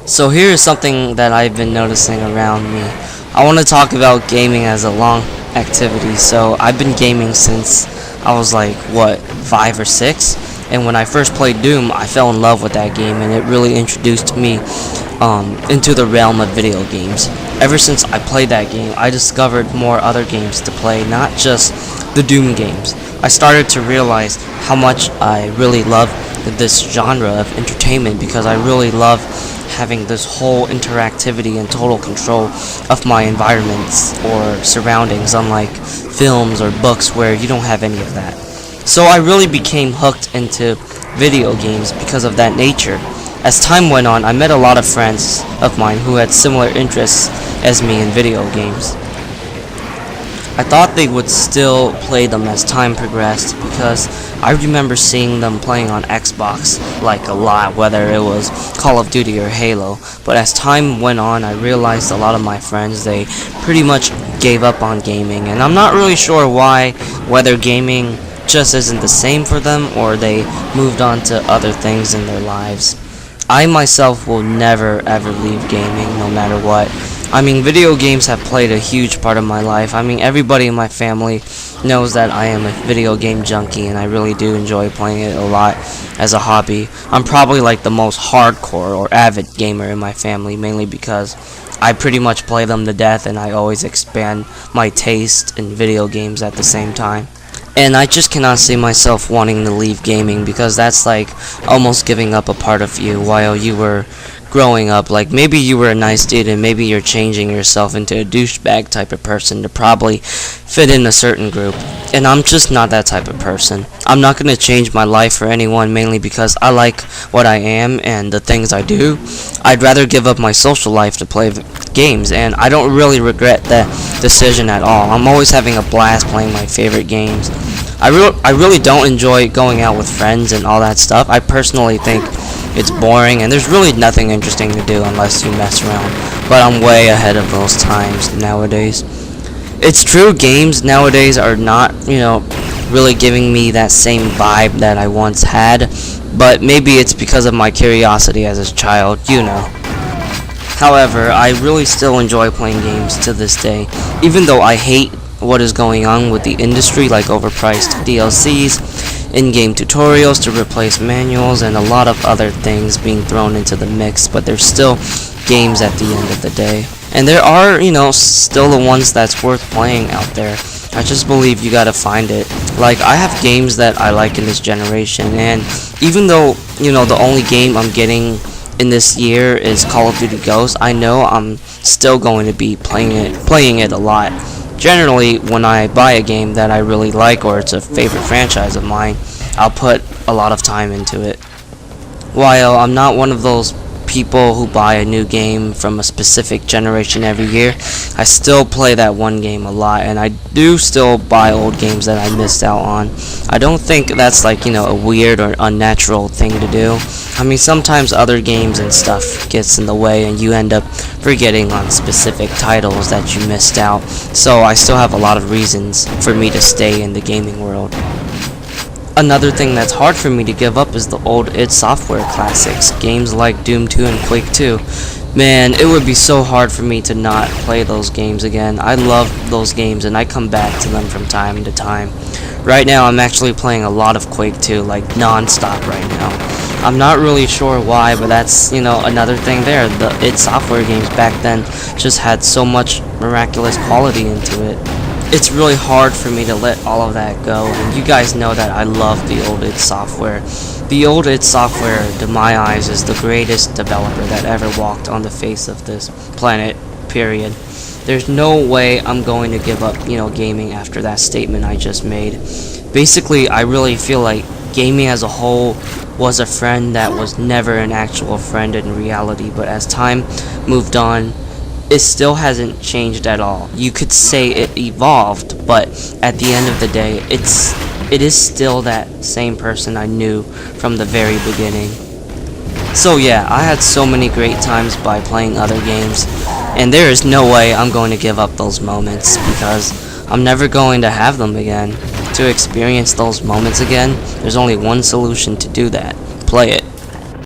So here is something that I've been noticing around me. I want to talk about gaming as a long activity. So I've been gaming since I was like, what, 5 or 6? And when I first played Doom, I fell in love with that game, and it really introduced me into the realm of video games. Ever since I played that game, I discovered more other games to play, not just the Doom games. I started to realize how much I really love this genre of entertainment, because I really love having this whole interactivity and total control of my environments or surroundings, unlike films or books where you don't have any of that. So I really became hooked into video games because of that nature. As time went on, I met a lot of friends of mine who had similar interests as me in video games. I thought they would still play them as time progressed, because I remember seeing them playing on Xbox like a lot, whether it was Call of Duty or Halo. But as time went on, I realized a lot of my friends, they pretty much gave up on gaming, and I'm not really sure why, whether gaming just isn't the same for them or they moved on to other things in their lives. I myself will never ever leave gaming, no matter what. I mean, video games have played a huge part of my life. I mean, everybody in my family knows that I am a video game junkie, and I really do enjoy playing it a lot as a hobby. I'm probably like the most hardcore or avid gamer in my family, mainly because I pretty much play them to death, and I always expand my taste in video games at the same time. And I just cannot see myself wanting to leave gaming, because that's like almost giving up a part of you while you were growing up. Like, maybe you were a nice dude and maybe you're changing yourself into a douchebag type of person to probably fit in a certain group. And I'm just not that type of person. I'm not going to change my life for anyone, mainly because I like what I am and the things I do. I'd rather give up my social life to play games, and I don't really regret that decision at all. I'm always having a blast playing my favorite games. I really don't enjoy going out with friends and all that stuff. I personally think it's boring, and there's really nothing interesting to do unless you mess around. But I'm way ahead of those times nowadays. It's true, games nowadays are not, really giving me that same vibe that I once had, but maybe it's because of my curiosity as a child. However, I really still enjoy playing games to this day, even though I hate what is going on with the industry, like overpriced DLCs, in-game tutorials to replace manuals, and a lot of other things being thrown into the mix. But there's still games at the end of the day, and there are still the ones that's worth playing out there. I just believe you gotta find it. Like, I have games that I like in this generation, and even though the only game I'm getting in this year is Call of Duty Ghosts, I know I'm still going to be playing it a lot. Generally, when I buy a game that I really like, or it's a favorite franchise of mine, I'll put a lot of time into it. While I'm not one of those people who buy a new game from a specific generation every year, I still play that one game a lot, and I do still buy old games that I missed out on. I don't think that's like, a weird or unnatural thing to do. I mean, sometimes other games and stuff gets in the way, and you end up forgetting on specific titles that you missed out. So I still have a lot of reasons for me to stay in the gaming world. Another thing that's hard for me to give up is the old id Software classics, games like Doom 2 and Quake 2. Man, it would be so hard for me to not play those games again. I love those games, and I come back to them from time to time. Right now, I'm actually playing a lot of Quake 2, like non-stop right now. I'm not really sure why, but that's, another thing there. The id Software games back then just had so much miraculous quality into it. It's really hard for me to let all of that go, and you guys know that I love the old id Software. The old id Software, to my eyes, is the greatest developer that ever walked on the face of this planet, period. There's no way I'm going to give up, gaming after that statement I just made. Basically, I really feel like gaming as a whole was a friend that was never an actual friend in reality, but as time moved on, it still hasn't changed at all. You could say it evolved, but at the end of the day, it is still that same person I knew from the very beginning. So yeah, I had so many great times by playing other games, and there is no way I'm going to give up those moments, because I'm never going to have them again. To experience those moments again, there's only one solution to do that: play it.